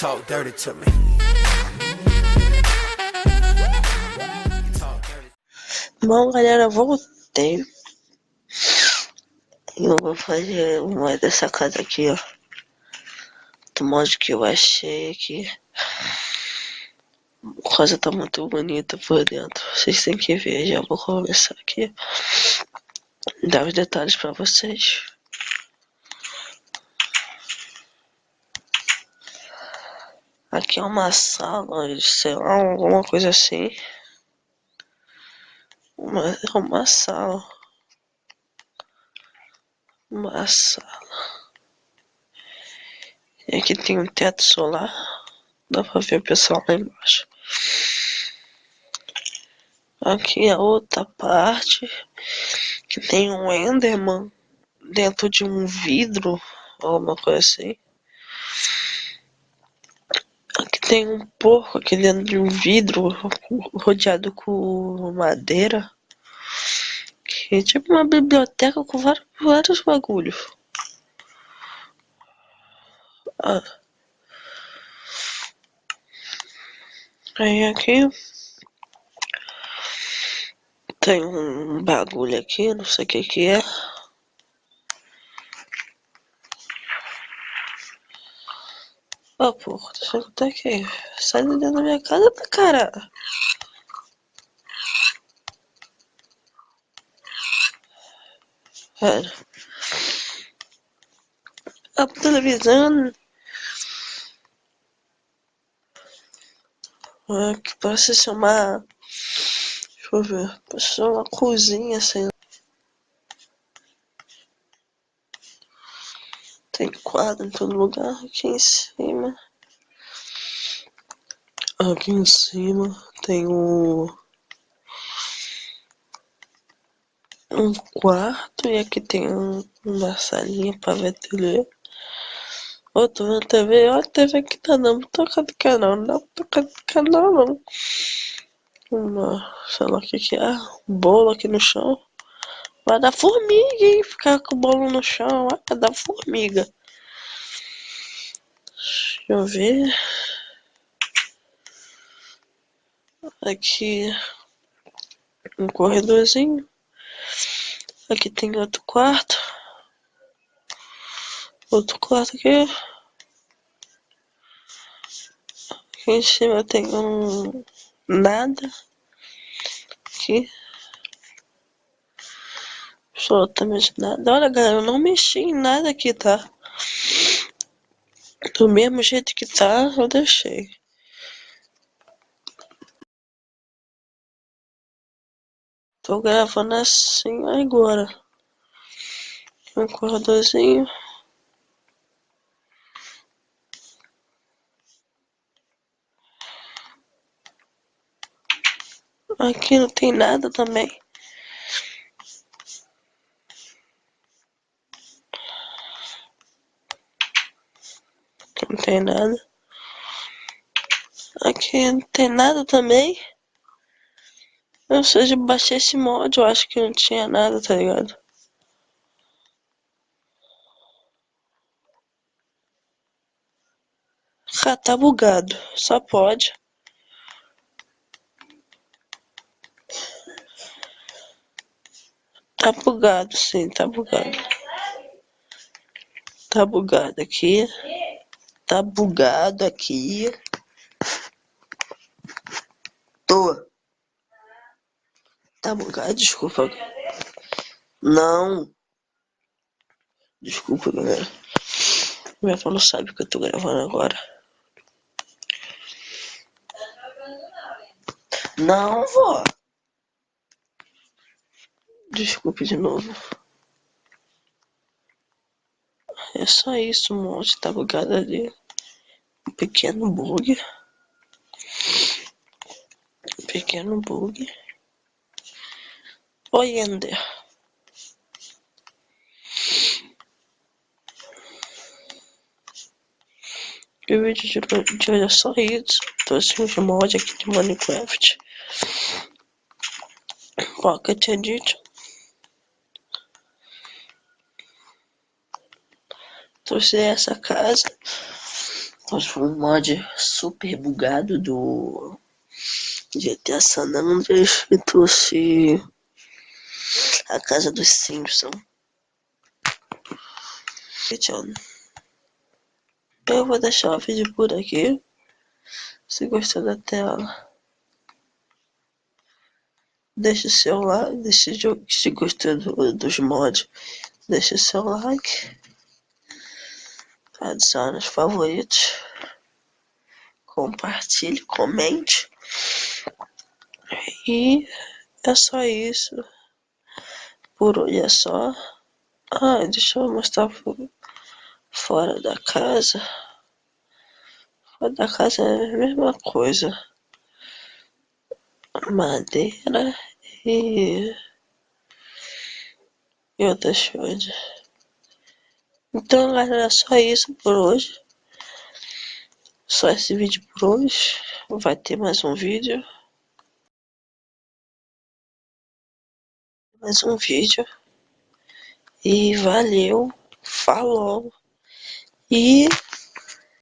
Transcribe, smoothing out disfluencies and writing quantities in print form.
talk dirty to me. Bom, galera, voltei. Eu vou fazer uma dessa casa aqui, ó. Do modo que eu achei aqui. A casa tá muito bonita por dentro. Vocês têm que ver. Já vou começar aqui. Dar os detalhes pra vocês. Aqui é uma sala, sei lá, alguma coisa assim. Uma sala. Uma sala. E aqui tem um teto solar. Dá pra ver o pessoal lá embaixo. Aqui é outra parte. Que tem um Enderman dentro de um vidro. Alguma coisa assim. Aqui tem um porco aqui dentro de um vidro. Rodeado com madeira. Que é tipo uma biblioteca com vários bagulhos. Ah. Aí aqui tem um bagulho aqui, não sei o que é. Ó, porra, deixa eu botar aqui. Sai de dentro da minha casa, cara. Cara. A televisão. Que parece ser uma. Deixa eu ver. Parece ser uma cozinha assim. Tem quadro em todo lugar. Aqui em cima. Aqui em cima tem um quarto. E aqui tem uma salinha pra ver TV. Ô, tô vendo TV. Olha a TV que tá dando. Não toca do canal. Não toca do canal, não. Sei lá o que é. Um bolo aqui no chão. Vai dar formiga, hein? Ficar com o bolo no chão. Vai dar formiga. Deixa eu ver. Aqui um corredorzinho. Aqui tem outro quarto. Outro quarto aqui. Aqui em cima tem um nada. Aqui. Absolutamente nada. Olha, galera, eu não mexi em nada aqui, tá? Do mesmo jeito que tá, eu deixei. Tô gravando assim agora. Um corredorzinho. Aqui não tem nada também. Aqui não tem nada. Aqui não tem nada também. Eu seja, baixei esse mod, eu acho que não tinha nada, tá ligado? Ah, tá bugado. Só pode. Tá bugado, sim, tá bugado. Tá bugado aqui. Tá bugado aqui. Tô. Tá bugado, desculpa. Não. Desculpa, galera. Minha avó não sabe que eu tô gravando agora. Não, vó. Desculpe de novo. É só isso, o monte tá bugado ali. Um pequeno bug. Um pequeno bug. Oi, Ender. E o vídeo de hoje é só isso. Trouxe uns mods aqui de Minecraft. Pocket Edition. Trouxe essa casa. Um mod super bugado do GTA San Andreas e trouxe a casa dos Simpsons. Eu vou deixar o vídeo por aqui. Se gostou da tela, deixa o seu like. Se gostou dos mods, deixa o seu like. Adicione os favoritos. Compartilhe, comente. E é só isso. Por hoje é só. Deixa eu mostrar fora da casa. Fora da casa é a mesma coisa. Madeira e outras coisas. Então, galera, é só isso por hoje. Só esse vídeo por hoje. Vai ter mais um vídeo. E valeu. Falou. E